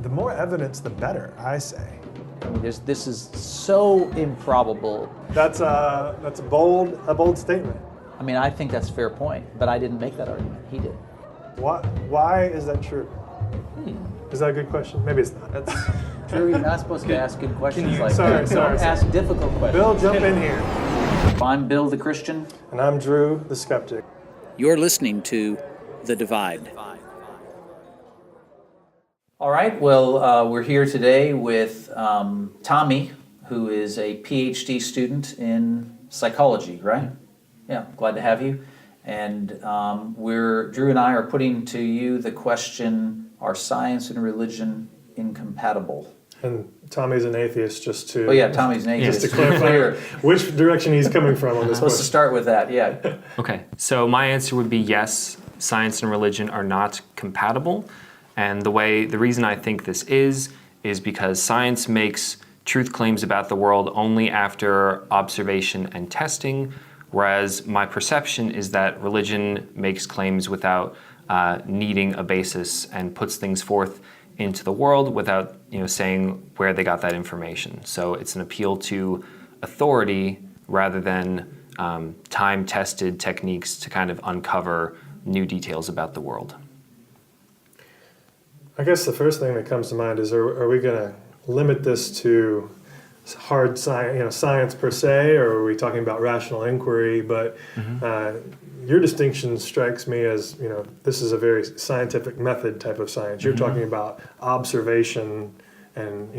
The more evidence, the better, I say. I mean, this is so improbable. That's a bold statement. I mean, I think that's a fair point, but I didn't make that argument. He did. Why is that true? Is that a good question? Maybe it's not. Drew, you're not supposed to ask good questions like Sorry, that. Don't ask difficult questions. Bill, jump in here. I'm Bill the Christian. And I'm Drew the Skeptic. You're listening to The Divide. All right, well, we're here today with Tommy, who is a PhD student in psychology, right? Yeah, glad to have you. And Drew and I are putting to you the question, are science and religion incompatible? And Tommy's an atheist, just to... Oh yeah, Tommy's an atheist. Just to clarify which direction he's coming from on this Supposed to start with that, yeah. Okay, so my answer would be yes, science and religion are not compatible. And the reason I think this is because science makes truth claims about the world only after observation and testing, whereas my perception is that religion makes claims without needing a basis and puts things forth into the world without saying where they got that information. So it's an appeal to authority rather than time-tested techniques to kind of uncover new details about the world. I guess the first thing that comes to mind is, are we going to limit this to hard science, science per se, or are we talking about rational inquiry? But your distinction strikes me as, this is a very scientific method type of science. You're talking about observation and,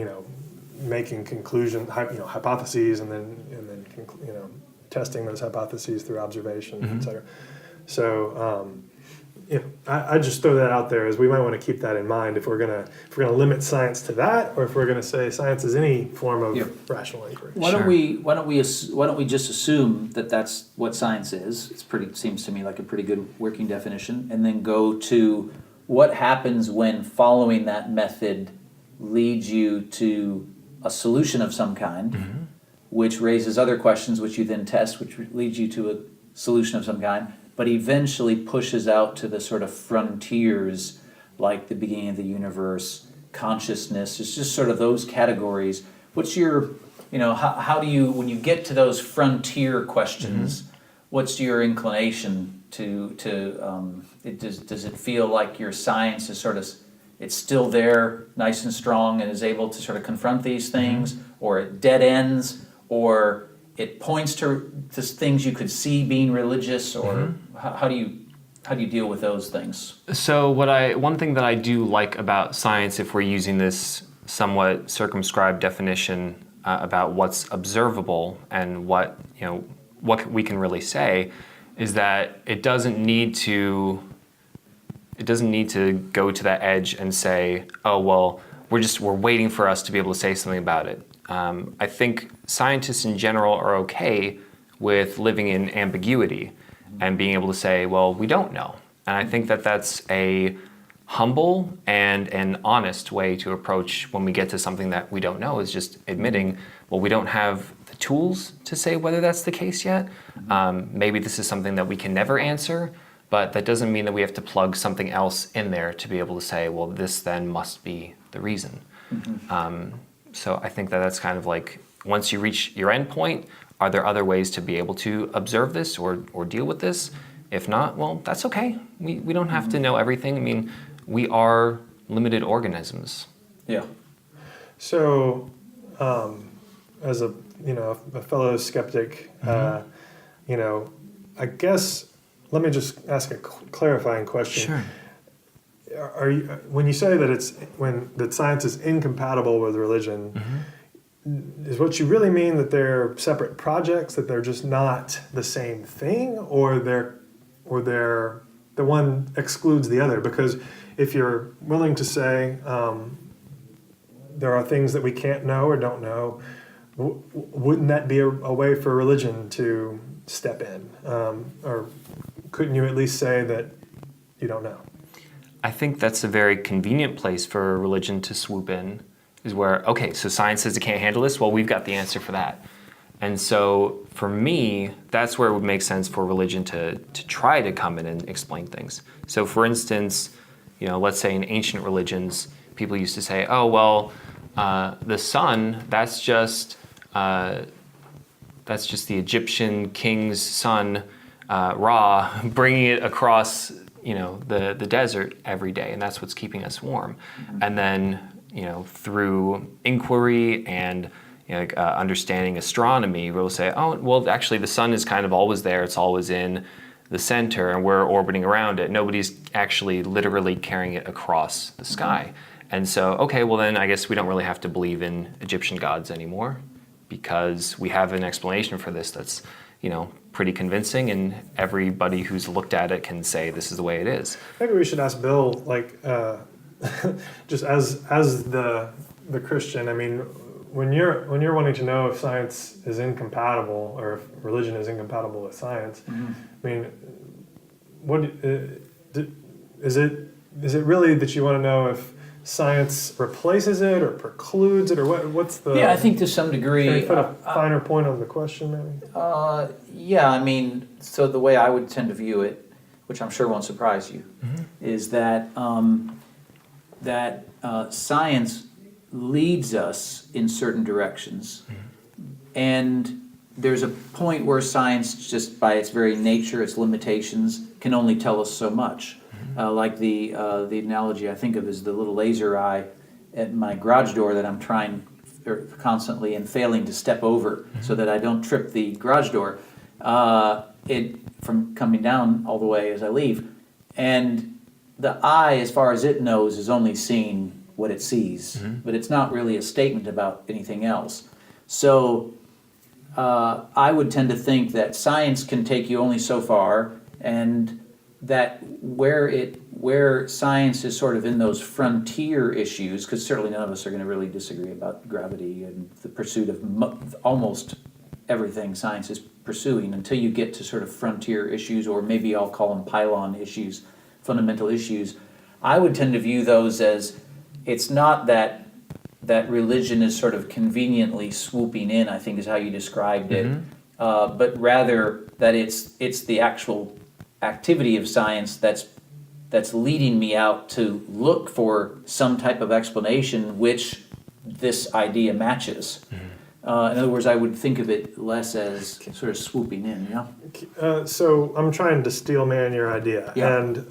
making hypotheses and then testing those hypotheses through observation, et cetera. So, I just throw that out there as we might want to keep that in mind if we're gonna limit science to that, or if we're gonna say science is any form of rational inquiry. Why don't we just assume that that's what science is? Seems to me like a pretty good working definition, and then go to what happens when following that method leads you to a solution of some kind, which raises other questions, which you then test, which leads you to a solution of some kind, but eventually pushes out to the sort of frontiers, like the beginning of the universe, consciousness. It's just sort of those categories. What's your, how do you, when you get to those frontier questions, what's your inclination to does it feel like your science is sort of, it's still there, nice and strong, and is able to sort of confront these things, or it dead ends, or it points to things you could see being religious, or how do you deal with those things? So one thing that I do like about science, if we're using this somewhat circumscribed definition about what's observable and what we can really say, is that it doesn't need to go to that edge and say, oh well, we're waiting for us to be able to say something about it. I think scientists in general are okay with living in ambiguity and being able to say, well, we don't know. And I think that that's a humble and an honest way to approach when we get to something that we don't know, is just admitting, well, we don't have the tools to say whether that's the case yet. Maybe this is something that we can never answer, but that doesn't mean that we have to plug something else in there to be able to say, well, this then must be the reason. So I think that that's kind of like, once you reach your end point, are there other ways to be able to observe this or deal with this? If not, well, that's okay. We don't have to know everything. I mean, we are limited organisms. Yeah. So, as a fellow skeptic, I guess, let me just ask a clarifying question. Sure. When you say that that science is incompatible with religion, is what you really mean that they're separate projects, that they're just not the same thing, or the one excludes the other? Because if you're willing to say there are things that we can't know or don't know, wouldn't that be a way for religion to step in? Or couldn't you at least say that you don't know? I think that's a very convenient place for religion to swoop in, is where, okay, so science says it can't handle this, well, we've got the answer for that. And so for me, that's where it would make sense for religion to try to come in and explain things. So for instance, let's say in ancient religions, people used to say, oh, well, the sun, that's just the Egyptian king's son, Ra, bringing it across, the desert every day, and that's what's keeping us warm. And then, through inquiry and understanding astronomy, we'll say, oh, well, actually, the sun is kind of always there. It's always in the center, and we're orbiting around it. Nobody's actually literally carrying it across the sky. And so, okay, well, then I guess we don't really have to believe in Egyptian gods anymore, because we have an explanation for this that's, pretty convincing, and everybody who's looked at it can say this is the way it is. Maybe we should ask Bill, just as the Christian. I mean, when you're wanting to know if science is incompatible or if religion is incompatible with science, I mean, what is it really that you want to know if science replaces it or precludes it, or what's the... Yeah, I think to some degree... Can you put a finer point on the question, maybe? Yeah, I mean, so the way I would tend to view it, which I'm sure won't surprise you, is that science leads us in certain directions, and there's a point where science, just by its very nature, its limitations, can only tell us so much. Like the analogy I think of is the little laser eye at my garage door that I'm trying constantly and failing to step over so that I don't trip the garage door from coming down all the way as I leave. And the eye, as far as it knows, is only seeing what it sees, but it's not really a statement about anything else. So I would tend to think that science can take you only so far, and that where science is sort of in those frontier issues, because certainly none of us are going to really disagree about gravity and the pursuit of almost everything science is pursuing, until you get to sort of frontier issues, or maybe I'll call them pylon issues, fundamental issues. I would tend to view those as, it's not that religion is sort of conveniently swooping in, I think is how you described it, but rather that it's the actual activity of science that's leading me out to look for some type of explanation which this idea matches. In other words, I would think of it less as sort of swooping in, So I'm trying to steel man your idea, and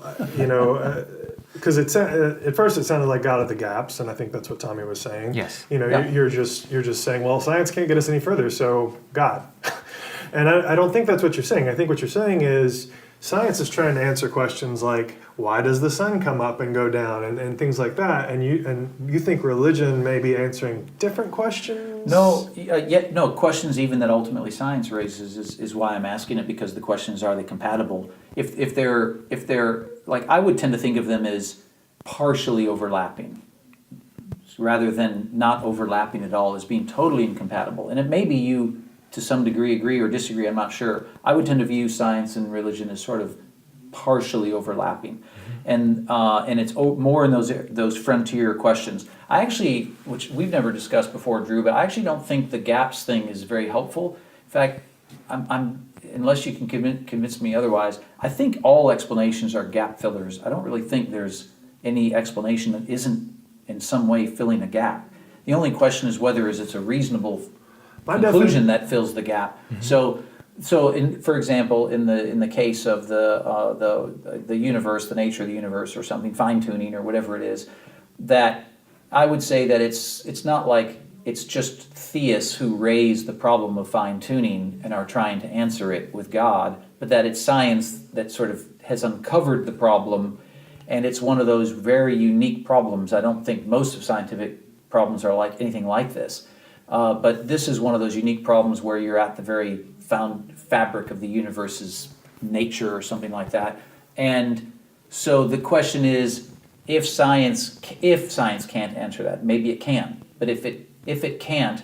because at first it sounded like God at the gaps, and I think that's what Tommy was saying. Yes. You're just saying, well, science can't get us any further, so God. And I don't think that's what you're saying. I think what you're saying is science is trying to answer questions like, why does the sun come up and go down, and things like that, and you think religion may be answering different questions? No, questions even that ultimately science raises is why I'm asking it, because the questions, are they compatible? If they're like, I would tend to think of them as partially overlapping, rather than not overlapping at all, as being totally incompatible. And it may be you to some degree agree or disagree, I'm not sure. I would tend to view science and religion as sort of partially overlapping, and it's more in those frontier questions. I actually, which we've never discussed before, Drew, but I actually don't think the gaps thing is very helpful. In fact, I'm unless you can convince me otherwise, I think all explanations are gap fillers. I don't really think there's any explanation that isn't in some way filling a gap. The only question is whether it's a reasonable conclusion that fills the gap. So for example, in the case of the universe, the nature of the universe, or something, fine tuning or whatever it is, that I would say that it's not like it's just theists who raise the problem of fine tuning and are trying to answer it with God, but that it's science that sort of has uncovered the problem, and it's one of those very unique problems. I don't think most of scientific problems are like anything like this. But this is one of those unique problems where you're at the very found fabric of the universe's nature or something like that. And so the question is, if science can't answer that, maybe it can. But if it can't,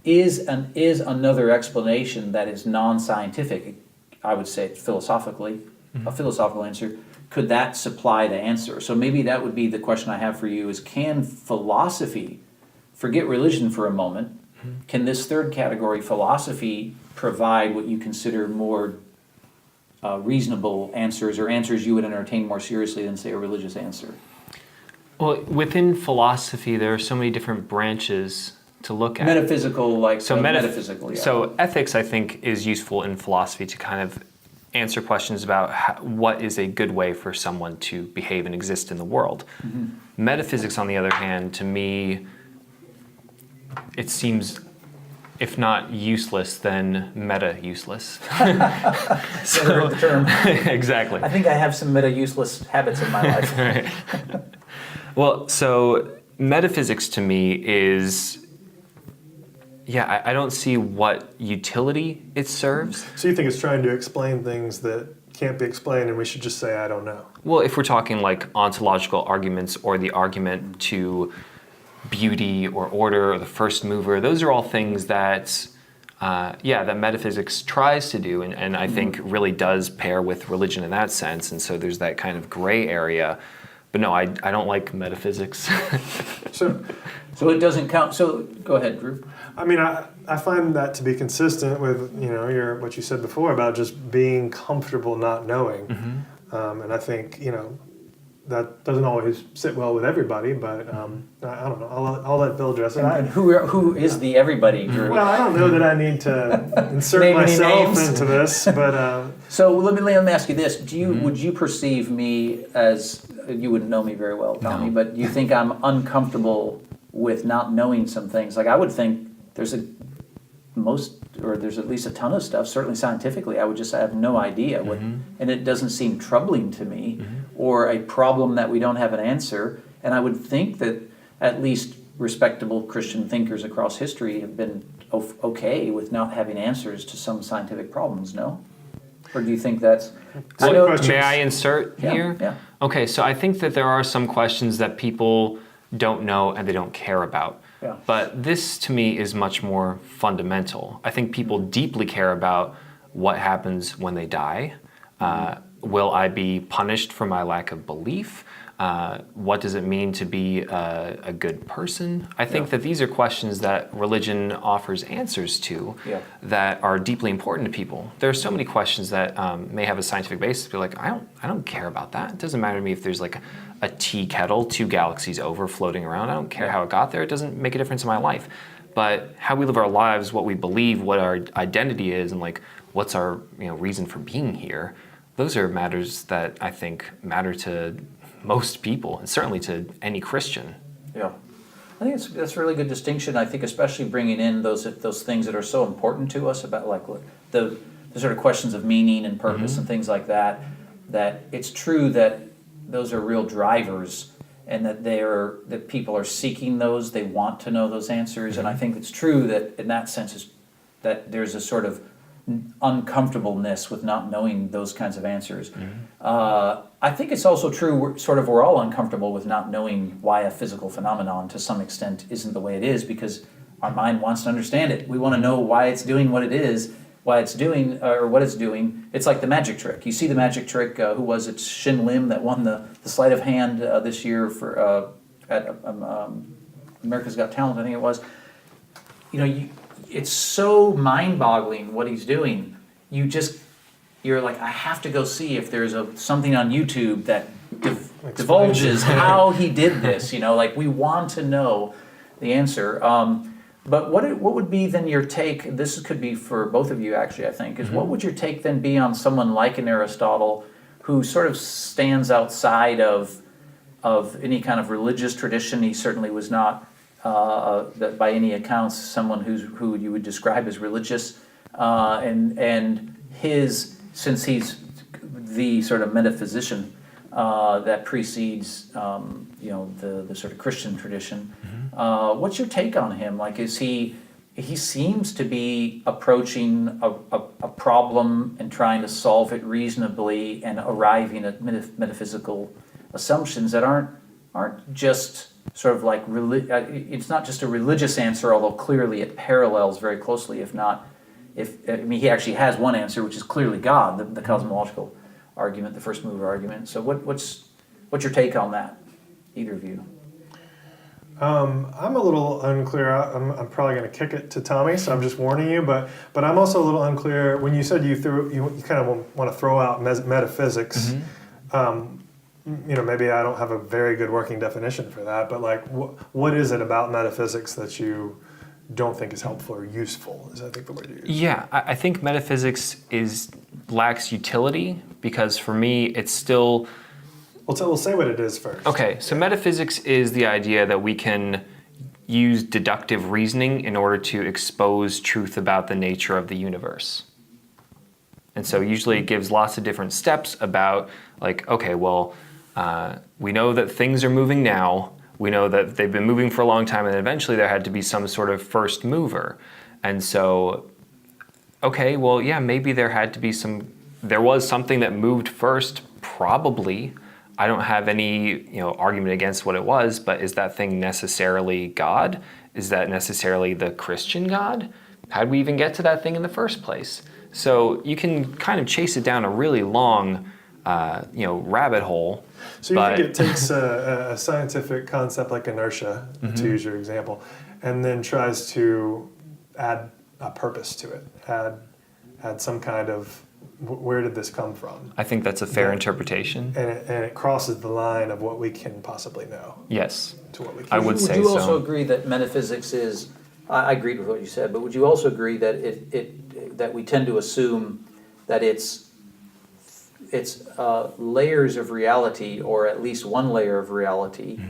is another explanation that is non-scientific, I would say philosophically, a philosophical answer, could that supply the answer? So maybe that would be the question I have for you is, can philosophy, forget religion for a moment, can this third category, philosophy, provide what you consider more reasonable answers, or answers you would entertain more seriously than, say, a religious answer? Well, within philosophy, there are so many different branches to look at. Metaphysical, like metaphysical. Yeah. So ethics, I think, is useful in philosophy to kind of answer questions about what is a good way for someone to behave and exist in the world. Metaphysics, on the other hand, to me, it seems, if not useless, then meta-useless. So, never heard the term. Exactly. I think I have some meta-useless habits in my life. Right. Well, so metaphysics to me is, I don't see what utility it serves. So you think it's trying to explain things that can't be explained, and we should just say, I don't know? Well, if we're talking like ontological arguments or the argument to beauty or order or the first mover, those are all things that, that metaphysics tries to do, and I think really does pair with religion in that sense, and so there's that kind of gray area. But no, I don't like metaphysics. So it doesn't count. So go ahead, Drew. I mean, I find that to be consistent with what you said before about just being comfortable not knowing, and I think that doesn't always sit well with everybody. But I don't know. I'll let Bill address it. And who is the everybody, Drew? Well, I don't know that I need to insert Name any myself names? into this, but So let me ask you this: would you perceive me as, you wouldn't know me very well, Tommy, No. but you think I'm uncomfortable with not knowing some things? Like I would think there's at least a ton of stuff, certainly scientifically, I have no idea what, and it doesn't seem troubling to me, or a problem that we don't have an answer. And I would think that at least respectable Christian thinkers across history have been okay with not having answers to some scientific problems, no? Or do you think that's... May I insert here? Yeah. Okay, so I think that there are some questions that people don't know and they don't care about. Yeah. But this, to me, is much more fundamental. I think people deeply care about what happens when they die. Will I be punished for my lack of belief? What does it mean to be a good person? I think that these are questions that religion offers answers to that are deeply important to people. There are so many questions that may have a scientific basis. Be like, I don't care about that. It doesn't matter to me if there's like a tea kettle 2 galaxies over floating around. I don't care how it got there. It doesn't make a difference in my life. But how we live our lives, what we believe, what our identity is, and like what's our reason for being here, those are matters that I think matter to most people, and certainly to any Christian. Yeah, I think that's a really good distinction. I think especially bringing in those things that are so important to us about like the sort of questions of meaning and purpose and things like that. That it's true that those are real drivers, and that people are seeking those. They want to know those answers, and I think it's true that in that sense that there's a sort of uncomfortableness with not knowing those kinds of answers. I think it's also true we're all uncomfortable with not knowing why a physical phenomenon to some extent isn't the way it is, because our mind wants to understand it. We want to know why it's doing what it is, why it's doing or what it's doing. It's like the magic trick. You see the magic trick. Who was it? Shin Lim that won the sleight of hand this year for at America's Got Talent, I think it was. It's so mind-boggling what he's doing. You're like, I have to go see if there's something on YouTube that divulges how he did this. Like we want to know the answer. But what would be then your take? This could be for both of you, actually. I think is what would your take then be on someone like an Aristotle, who sort of stands outside of any kind of religious tradition? He certainly was not. That by any accounts, someone who you would describe as religious, and since he's the sort of metaphysician that precedes the sort of Christian tradition. What's your take on him? Like, he seems to be approaching a problem and trying to solve it reasonably and arriving at metaphysical assumptions that aren't just sort of like it's not just a religious answer, although clearly it parallels very closely. He actually has one answer, which is clearly God, the cosmological argument, the first mover argument. So what's your take on that, either of you? I'm a little unclear. I'm probably going to kick it to Tommy, so I'm just warning you. But I'm also a little unclear when you said you kind of want to throw out metaphysics. maybe I don't have a very good working definition for that, but like, what is it about metaphysics that you don't think is helpful or useful, is I think the word you use. Yeah, I think metaphysics lacks utility because for me it's still... We'll say what it is first. Okay, so metaphysics is the idea that we can use deductive reasoning in order to expose truth about the nature of the universe. And so usually it gives lots of different steps about like, okay, well, we know that things are moving now. We know that they've been moving for a long time, and eventually there had to be some sort of first mover. And so, okay, well, yeah, maybe there was something that moved first, probably. I don't have any, argument against what it was, but is that thing necessarily God? Is that necessarily the Christian God? How'd we even get to that thing in the first place? So you can kind of chase it down a really long, rabbit hole. So you think it takes a scientific concept like inertia, to use your example, and then tries to add a purpose to it, add some kind of, where did this come from? I think that's a fair interpretation. And it crosses the line of what we can possibly know. Yes. To what we can. I would say so. Would you also agree that metaphysics is, I agreed with what you said, but would you also agree that that we tend to assume that it's layers of reality, or at least one layer of reality?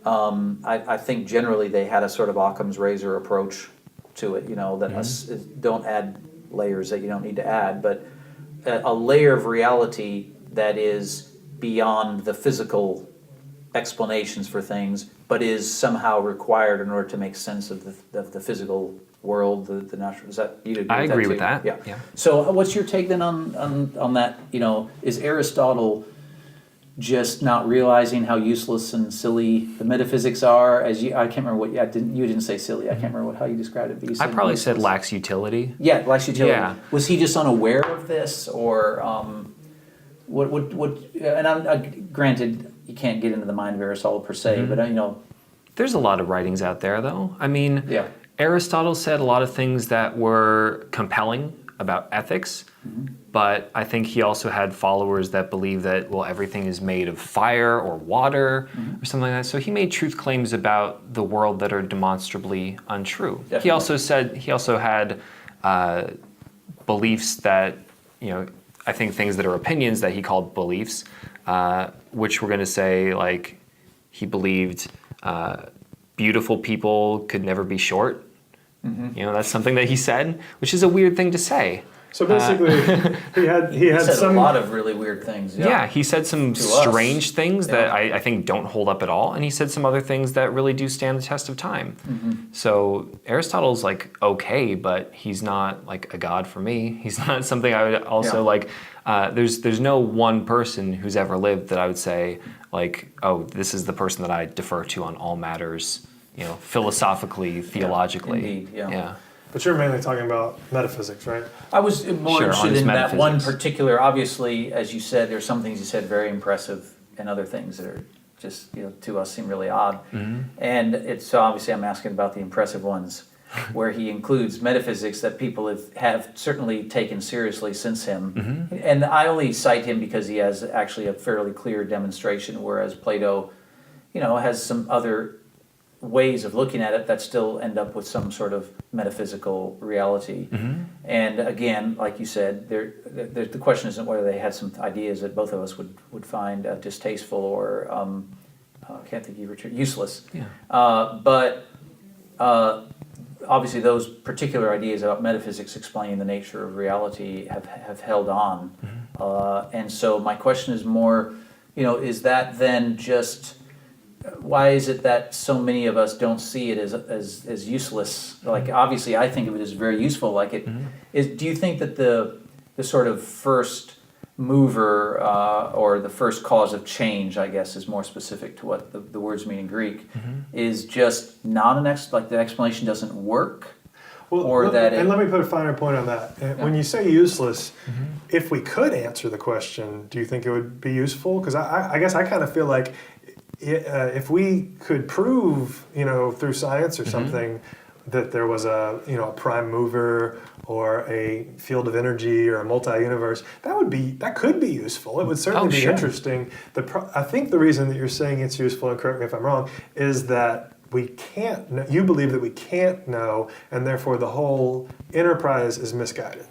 I think generally they had a sort of Occam's razor approach to it, that don't add layers that you don't need to add, but a layer of reality that is beyond the physical explanations for things, but is somehow required in order to make sense of the physical world, the natural. Is that you agree? I agree with that. that. Yeah. So, what's your take then on that? Is Aristotle just not realizing how useless and silly the metaphysics are? I can't remember what. You didn't say silly. I can't remember how you described it. But you said I probably useless. said lacks utility. Yeah, lacks utility. Yeah. Was he just unaware of this, or what? And I'm granted, you can't get into the mind of Aristotle per se, but There's a lot of writings out there, though. I mean, yeah. Aristotle said a lot of things that were compelling about ethics, but I think he also had followers that believe that, well, everything is made of fire or water or something like that. So he made truth claims about the world that are demonstrably untrue. Definitely. He also had beliefs that, I think things that are opinions that he called beliefs, which we're going to say, like, he believed beautiful people could never be short. That's something that he said, which is a weird thing to say. So basically, he had said some a lot of really weird things. Yeah, he said some strange things that I think don't hold up at all, and he said some other things that really do stand the test of time. So Aristotle's like okay, but he's not like a god for me. He's not something I would also like. There's no one person who's ever lived that I would say like, oh, this is the person that I defer to on all matters, philosophically, theologically. Indeed, yeah. But you're mainly talking about metaphysics, right? I was more Sure, interested in that metaphysics. one particular, obviously, as you said, there's some things you said very impressive, and other things that are just, to us seem really odd. And so obviously I'm asking about the impressive ones, where he includes metaphysics that people have certainly taken seriously since him. And I only cite him because he has actually a fairly clear demonstration, whereas Plato, has some other ways of looking at it that still end up with some sort of metaphysical reality. And again, like you said, the question isn't whether they had some ideas that both of us would find distasteful or I can't think of your useless. But obviously those particular ideas about metaphysics explaining the nature of reality have held on. And so my question is more, is that then just... Why is it that so many of us don't see it as useless? Like, obviously, I think of it as very useful. Like, do you think that the sort of first mover or the first cause of change, I guess, is more specific to what the words mean in Greek, is just not like the explanation doesn't work? Well, and let me put a finer point on that. When you say useless, if we could answer the question, do you think it would be useful? Because I guess I kind of feel like if we could prove, through science or something, that there was a a prime mover or a field of energy or a multi-universe, that could be useful. It would certainly be sure. interesting. I think the reason that you're saying it's useful, and correct me if I'm wrong, is that we can't know, you believe that we can't know, and therefore the whole enterprise is misguided.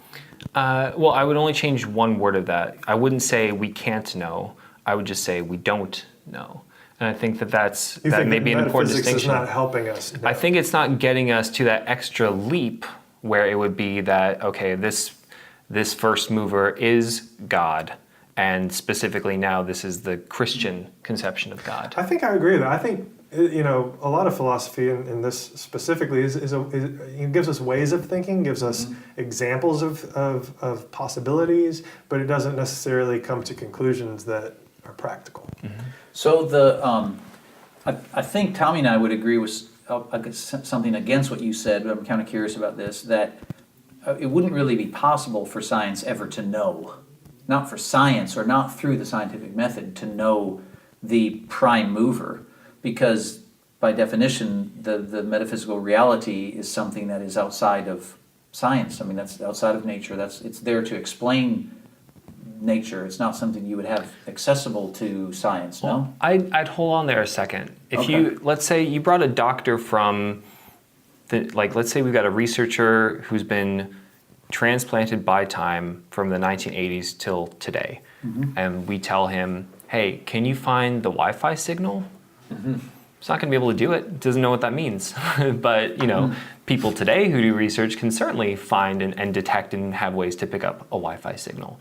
Well, I would only change one word of that. I wouldn't say we can't know. I would just say we don't know. And I think that may be an important distinction. Is not helping us know. I think it's not getting us to that extra leap where it would be that, okay, this first mover is God, and specifically now this is the Christian conception of God. I think I agree with that. I think a lot of philosophy, in this specifically, it gives us ways of thinking, gives us examples of possibilities, but it doesn't necessarily come to conclusions that are practical. So I think Tommy and I would agree with something against what you said, but I'm kind of curious about this, that it wouldn't really be possible for science ever to know, not for science or not through the scientific method, to know the prime mover, because by definition, the metaphysical reality is something that is outside of science. I mean, that's outside of nature. It's there to explain nature. It's not something you would have accessible to science, no? I'd hold on there a second. Let's say you brought a doctor from, let's say we've got a researcher who's been transplanted by time from the 1980s till today, and we tell him, hey, can you find the Wi-Fi signal? It's not going to be able to do it. Doesn't know what that means. But people today who do research can certainly find and detect and have ways to pick up a Wi-Fi signal.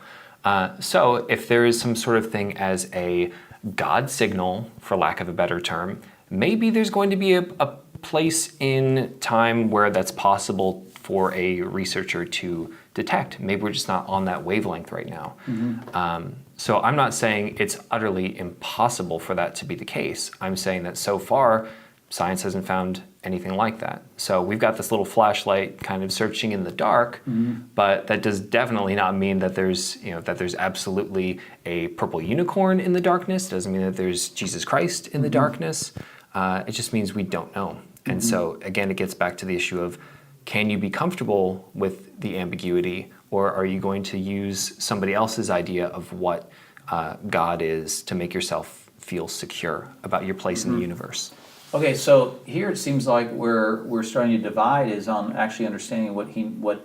So if there is some sort of thing as a God signal, for lack of a better term, maybe there's going to be a place in time where that's possible for a researcher to detect. Maybe we're just not on that wavelength right now. So I'm not saying it's utterly impossible for that to be the case. I'm saying that so far, science hasn't found anything like that. So we've got this little flashlight kind of searching in the dark, but that does definitely not mean that there's absolutely a purple unicorn in the darkness. It doesn't mean that there's Jesus Christ in the darkness. It just means we don't know. And so again, it gets back to the issue of, can you be comfortable with the ambiguity, or are you going to use somebody else's idea of what God is to make yourself feel secure about your place in the universe? Okay, so here it seems like we're starting to divide is on actually understanding what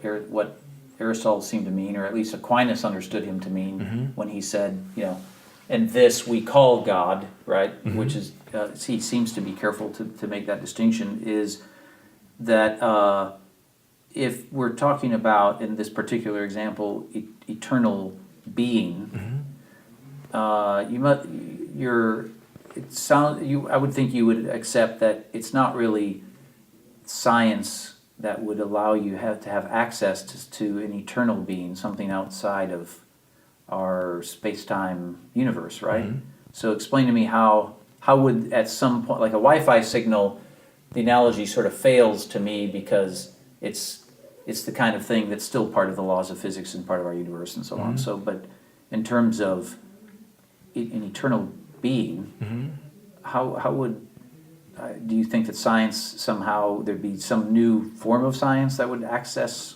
Aristotle seemed to mean, or at least Aquinas understood him to mean when he said, and this we call God, right? Which is he seems to be careful to make that distinction. Is that if we're talking about, in this particular example, eternal being, I would think you would accept that it's not really science that would allow you to have access to an eternal being, something outside of our space-time universe, right? So explain to me how would, at some point, like a Wi-Fi signal, the analogy sort of fails to me because it's the kind of thing that's still part of the laws of physics and part of our universe and so on. So, but in terms of an eternal being, how would do you think that science somehow there'd be some new form of science that would access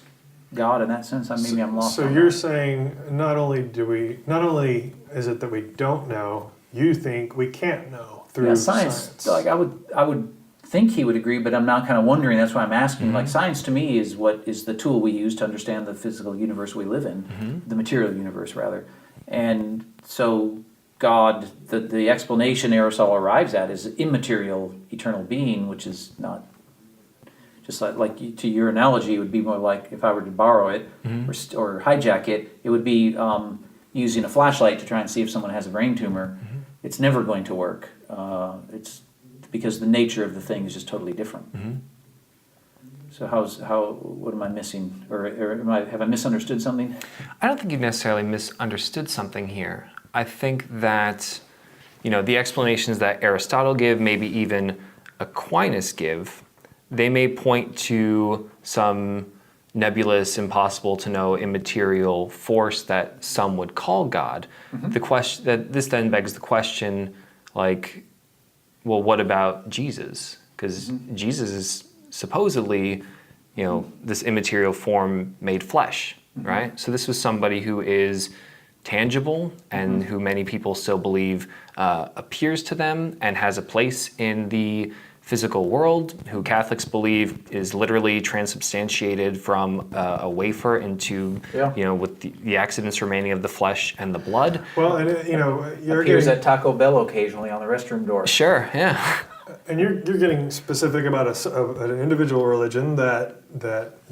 God in that sense? Maybe I'm lost. So you're saying not only is it that we don't know, you think we can't know through science. Like I would think he would agree, but I'm now kind of wondering. That's why I'm asking. Like science to me is what is the tool we use to understand the physical universe we live in, the material universe rather, and so. God, the explanation Aristotle arrives at is immaterial, eternal being, which is not just like to your analogy. It would be more like if I were to borrow it or hijack it. It would be using a flashlight to try and see if someone has a brain tumor. It's never going to work. It's because the nature of the thing is just totally different. So what am I missing, or have I misunderstood something? I don't think you've necessarily misunderstood something here. I think that, the explanations that Aristotle give, maybe even Aquinas give, they may point to some nebulous, impossible to know, immaterial force that some would call God. This then begs the question, well, what about Jesus? Because Jesus is supposedly, this immaterial form made flesh, right? So this was somebody who is tangible and who many people still believe appears to them and has a place in the physical world, who Catholics believe is literally transubstantiated from a wafer into, with the accidents remaining of the flesh and the blood. Well, and you're Appears getting, at Taco Bell occasionally on the restroom door. Sure, yeah. and you're getting specific about an individual religion that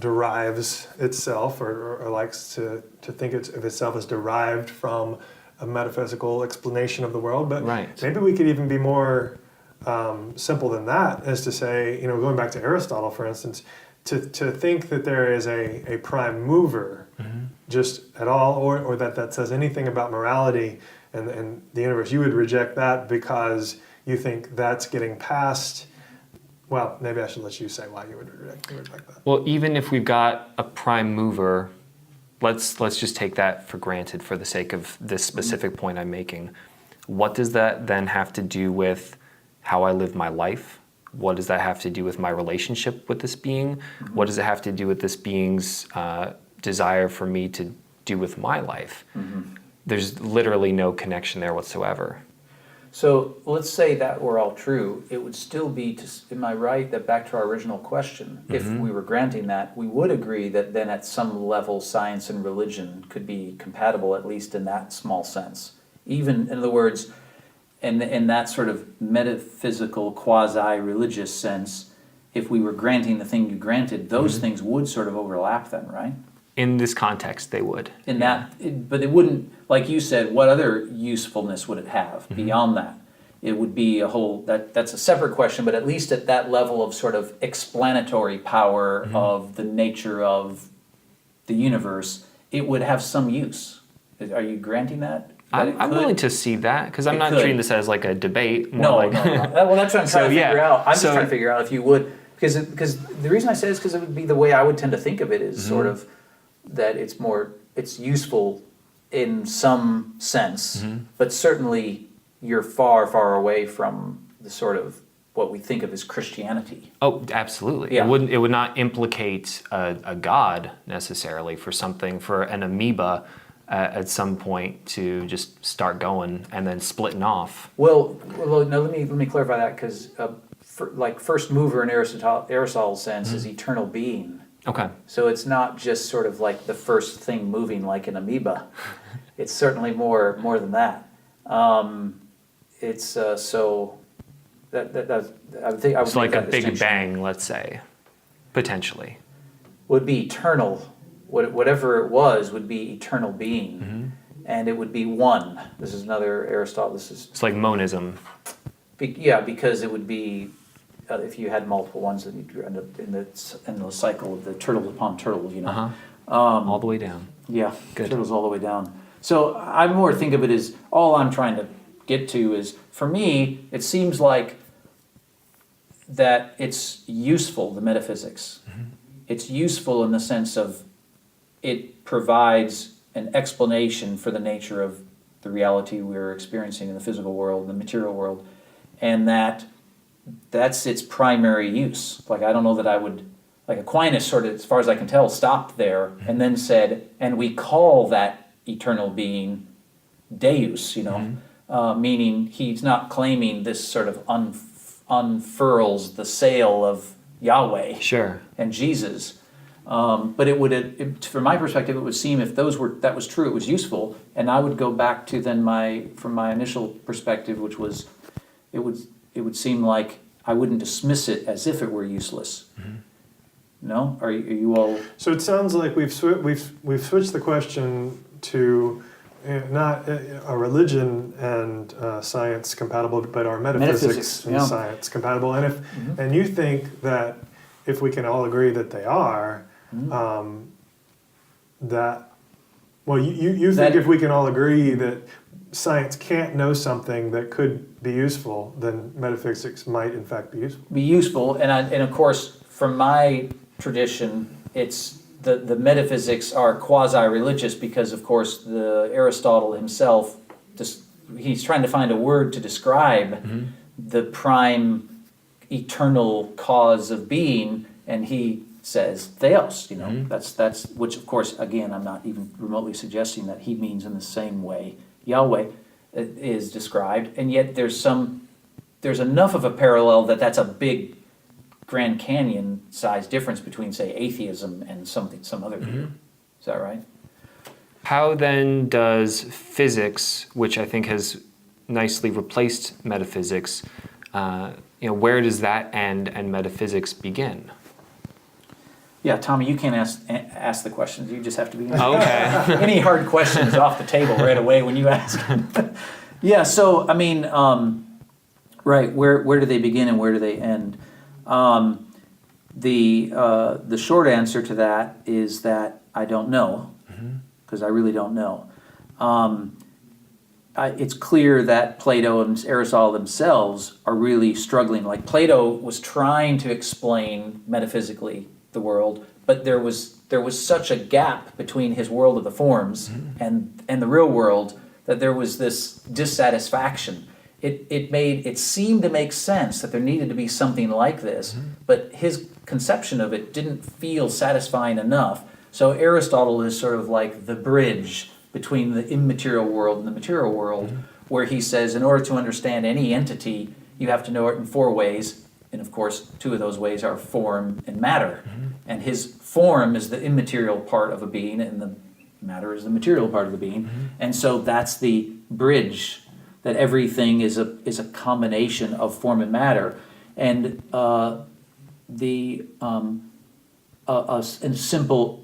derives itself or likes to think of itself as derived from a metaphysical explanation of the world. But Right. maybe we could even be more simple than that, as to say, going back to Aristotle, for instance, to think that there is a prime mover just at all, or that says anything about morality and the universe, you would reject that because you think that's getting past. Well, maybe I should let you say why you would reject that. Well, even if we've got a prime mover, let's just take that for granted for the sake of this specific point I'm making. What does that then have to do with how I live my life? What does that have to do with my relationship with this being? What does it have to do with this being's desire for me to do with my life? There's literally no connection there whatsoever. So let's say that were all true, it would still be, am I right, that back to our original question, if we were granting that, we would agree that then at some level science and religion could be compatible, at least in that small sense. Even, in other words, in that sort of metaphysical, quasi-religious sense, if we were granting the thing you granted, those things would sort of overlap then, right? In this context, they would. In that, but it wouldn't, like you said, what other usefulness would it have beyond that? It would be a whole, that's a separate question, but at least at that level of sort of explanatory power of the nature of the universe, it would have some use. Are you granting that? I'm willing to see that, because I'm not treating this as like a debate. No. Well, that's what I'm trying to figure out. I'm just So- trying to figure out if you would, because the reason I say it is because it would be the way I would tend to think of it is sort of that it's useful in some sense, but certainly you're far, far away from the sort of what we think of as Christianity. Oh, absolutely. Yeah. It would not implicate a god necessarily for an amoeba at some point to just start going and then splitting off. Well, no. Let me clarify that because, like, first mover in Aristotle's sense is eternal being. Okay. So it's not just sort of like the first thing moving like an amoeba. It's certainly more than that. It's so that I would think I would It's make like a that big distinction. bang, let's say, potentially. Would be eternal. Whatever it was would be eternal being, and it would be one. This is another Aristotle. It's like monism. Because it would be if you had multiple ones, then you'd end up in the cycle of the turtle upon turtle. All the way down. Yeah, Good. turtles all the way down. So I more think of it as all I'm trying to get to is, for me, it seems like that it's useful, the metaphysics. It's useful in the sense of it provides an explanation for the nature of the reality we're experiencing in the physical world, the material world, and that's its primary use. Like, I don't know that I would, like Aquinas sort of, as far as I can tell, stopped there and then said, and we call that eternal being Deus, meaning he's not claiming this sort of unfurls the sail of Yahweh Sure. and Jesus. But from my perspective, it would seem if that was true, it was useful, and I would go back to then from my initial perspective, which was, it would seem like I wouldn't dismiss it as if it were useless. No, are you all? So it sounds like we've switched the question to not a religion and science compatible, but our metaphysics and science compatible. And and you think that if we can all agree that they are, you think if we can all agree that science can't know something that could be useful, then metaphysics might in fact be useful. Be useful, and of course, from my tradition, it's the metaphysics are quasi-religious because, of course, the Aristotle himself, he's trying to find a word to describe the prime eternal cause of being, and he says theos, that's which of course, again, I'm not even remotely suggesting that he means in the same way Yahweh is described, and yet there's enough of a parallel that's a big Grand Canyon size difference between, say, atheism and some other view. Is that right? How then does physics, which I think has nicely replaced metaphysics, where does that end and metaphysics begin? Yeah, Tommy, you can't ask the questions. You just have to be. Okay. Any hard questions off the table right away when you ask. Yeah. So I mean, right. Where do they begin and where do they end? The short answer to that is that I don't know, because I really don't know. It's clear that Plato and Aristotle themselves are really struggling. Like Plato was trying to explain metaphysically the world, but there was such a gap between his world of the forms and the real world that there was this dissatisfaction. It seemed to make sense that there needed to be something like this, but his conception of it didn't feel satisfying enough. So Aristotle is sort of like the bridge between the immaterial world and the material world, where he says in order to understand any entity, you have to know it in 4 ways. And of course, 2 of those ways are form and matter. And his form is the immaterial part of a being, and the matter is the material part of the being. And so that's the bridge, that everything is a combination of form and matter. And a simple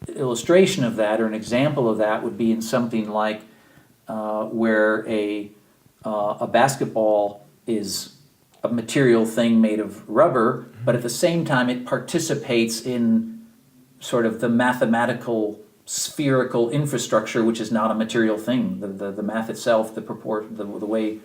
illustration of that, or an example of that, would be in something like where a basketball is a material thing made of rubber, but at the same time it participates in sort of the mathematical spherical infrastructure, which is not a material thing. The math itself, the way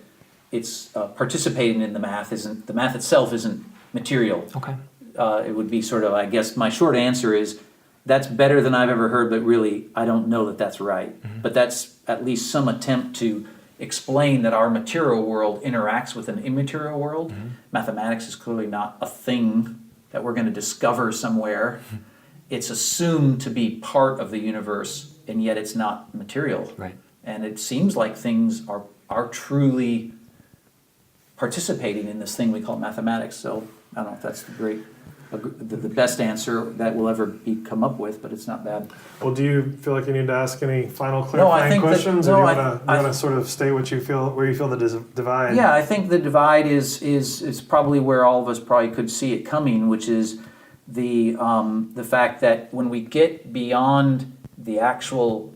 it's participating in the math itself isn't material. Okay. It would be sort of, I guess my short answer is that's better than I've ever heard, but really I don't know that that's right. But that's at least some attempt to explain that our material world interacts with an immaterial world. Mathematics is clearly not a thing that we're going to discover somewhere. It's assumed to be part of the universe, and yet it's not material. Right. And it seems like things are truly participating in this thing we call mathematics. So I don't know if that's the best answer that will ever be come up with, but it's not bad. Well, do you feel like you need to ask any final clarifying questions, or do you want to sort of state where you feel the divide? Yeah, I think the divide is probably where all of us probably could see it coming, which is the fact that when we get beyond the actual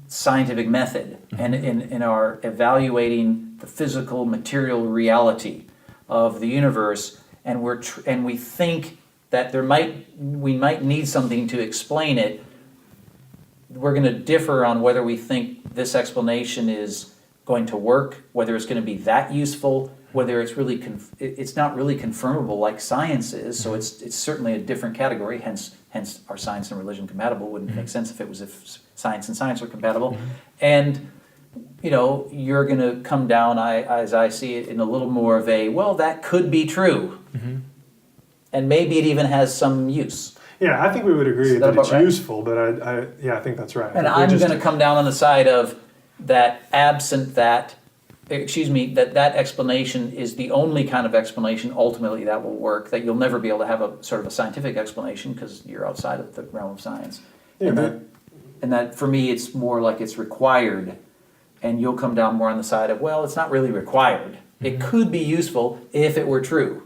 scientific method and in our evaluating the physical material reality of the universe, and we think that we might need something to explain it, we're going to differ on whether we think this explanation is going to work, whether it's going to be that useful, whether it's really it's not really confirmable like science is. So it's certainly a different category. Hence, are science and religion compatible? Wouldn't make sense if science and science were compatible. And you're going to come down, as I see it, in a little more of a, well, that could be true. And maybe it even has some use. Yeah, I think we would agree that it's useful, but I think that's right. And I'm going to come down on the side of that absent that, that explanation is the only kind of explanation ultimately that will work, that you'll never be able to have a sort of a scientific explanation because you're outside of the realm of science. Yeah, and that for me it's more like it's required, and you'll come down more on the side of, well, it's not really required. It could be useful if it were true.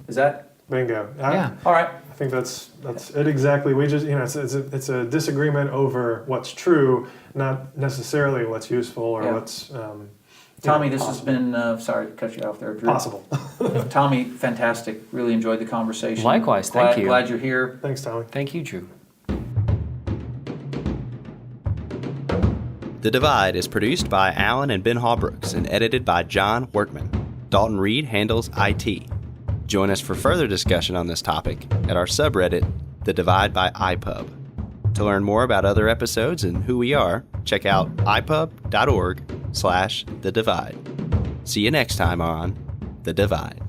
Is that? Bingo. Yeah. All right. I think that's it exactly. We just it's a disagreement over what's true, not necessarily what's useful or what's. Tommy, this has been sorry to cut you off there, Drew. Possible. Tommy, fantastic. Really enjoyed the conversation. Likewise, thank you. Glad you're here. Thanks, Tommy. Thank you, Drew. The Divide is produced by Alan and Ben Hallbrooks and edited by John Workman. Dalton Reed handles IT. Join us for further discussion on this topic at our subreddit, TheDividebyiPUB. To learn more about other episodes and who we are, check out ipub.org/thedivide. See you next time on The Divide.